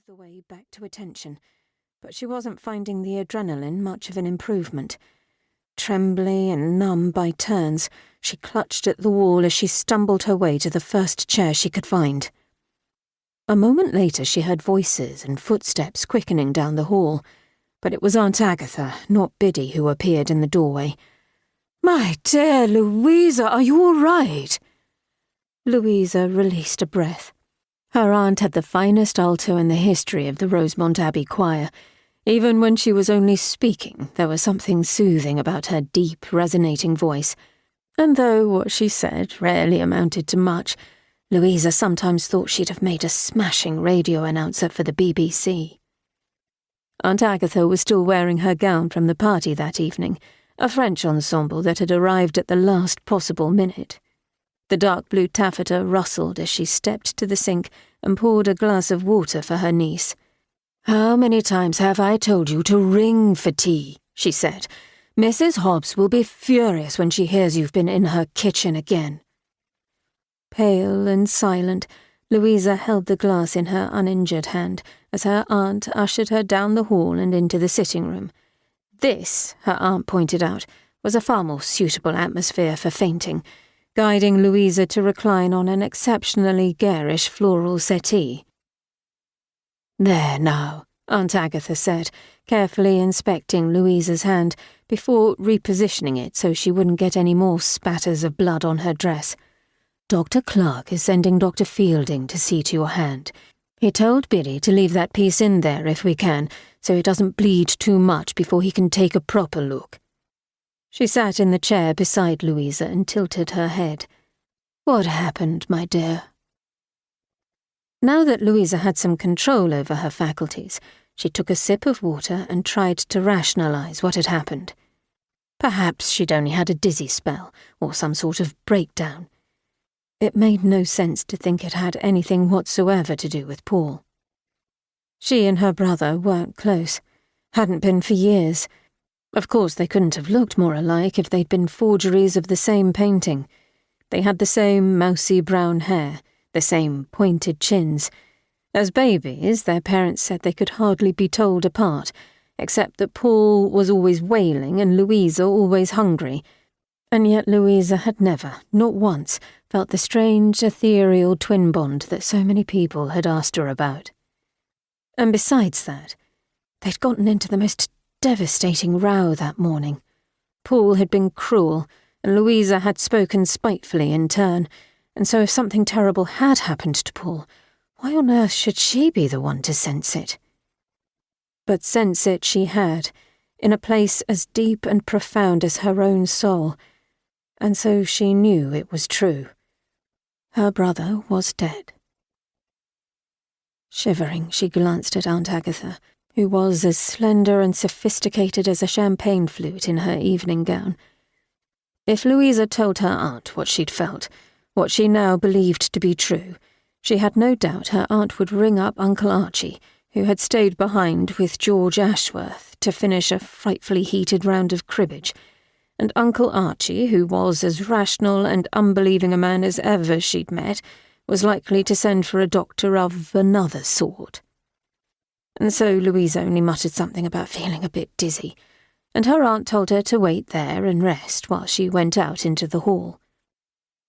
of the way back to attention, but she wasn't finding the adrenaline much of an improvement. Trembly and numb by turns, she clutched at the wall as she stumbled her way to the first chair she could find. A moment later she heard voices and footsteps quickening down the hall, but it was Aunt Agatha, not Biddy, who appeared in the doorway. "My dear Louisa, are you all right?" Louisa released a breath. Her aunt had the finest alto in the history of the Rosemont Abbey choir. Even when she was only speaking, there was something soothing about her deep, resonating voice. And though what she said rarely amounted to much, Louisa sometimes thought she'd have made a smashing radio announcer for the BBC. Aunt Agatha was still wearing her gown from the party that evening, a French ensemble that had arrived at the last possible minute. The dark blue taffeta rustled as she stepped to the sink and poured a glass of water for her niece. "How many times have I told you to ring for tea?" she said. "Mrs. Hobbs will be furious when she hears you've been in her kitchen again." Pale and silent, Louisa held the glass in her uninjured hand as her aunt ushered her down the hall and into the sitting room. This, her aunt pointed out, was a far more suitable atmosphere for fainting, guiding Louisa to recline on an exceptionally garish floral settee. "There now," Aunt Agatha said, carefully inspecting Louisa's hand before repositioning it so she wouldn't get any more spatters of blood on her dress. "Dr. Clark is sending Dr. Fielding to see to your hand. He told Biddy to leave that piece in there if we can, so it doesn't bleed too much before he can take a proper look." She sat in the chair beside Louisa and tilted her head. "What happened, my dear?" Now that Louisa had some control over her faculties, she took a sip of water and tried to rationalize what had happened. Perhaps she'd only had a dizzy spell, or some sort of breakdown. It made no sense to think it had anything whatsoever to do with Paul. She and her brother weren't close, hadn't been for years. Of course they couldn't have looked more alike if they'd been forgeries of the same painting. They had the same mousy brown hair, the same pointed chins. As babies, their parents said they could hardly be told apart, except that Paul was always wailing and Louisa always hungry. And yet Louisa had never, not once, felt the strange, ethereal twin bond that so many people had asked her about. And besides that, they'd gotten into the most devastating row that morning. Paul had been cruel, and Louisa had spoken spitefully in turn, and so if something terrible had happened to Paul, why on earth should she be the one to sense it? But sense it she had, in a place as deep and profound as her own soul, and so she knew it was true. Her brother was dead. Shivering, she glanced at Aunt Agatha, who was as slender and sophisticated as a champagne flute in her evening gown. If Louisa told her aunt what she'd felt, what she now believed to be true, she had no doubt her aunt would ring up Uncle Archie, who had stayed behind with George Ashworth to finish a frightfully heated round of cribbage, and Uncle Archie, who was as rational and unbelieving a man as ever she'd met, was likely to send for a doctor of another sort. And so Louisa only muttered something about feeling a bit dizzy, and her aunt told her to wait there and rest while she went out into the hall.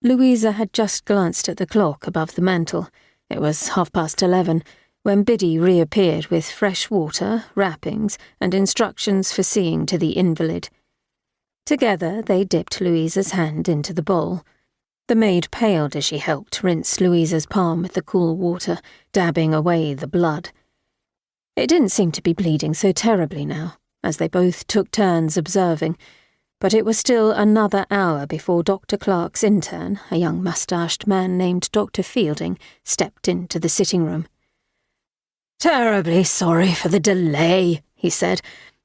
Louisa had just glanced at the clock above the mantel. It was 11:30, when Biddy reappeared with fresh water, wrappings, and instructions for seeing to the invalid. Together they dipped Louisa's hand into the bowl. The maid paled as she helped rinse Louisa's palm with the cool water, dabbing away the blood. It didn't seem to be bleeding so terribly now, as they both took turns observing, but it was still another hour before Dr. Clark's intern, a young moustached man named Dr. Fielding, stepped into the sitting room. "Terribly sorry for the delay," he said.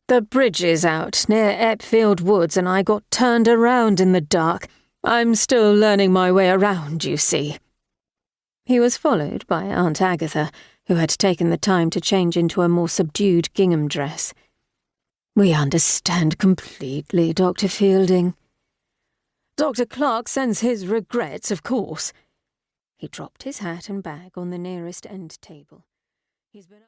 "The bridge is out near Epfield Woods and I got turned around in the dark. I'm still learning my way around, you see." He was followed by Aunt Agatha, who had taken the time to change into a more subdued gingham dress. "We understand completely, Dr. Fielding." "Dr. Clark sends his regrets, of course." He dropped his hat and bag on the nearest end table. "He's been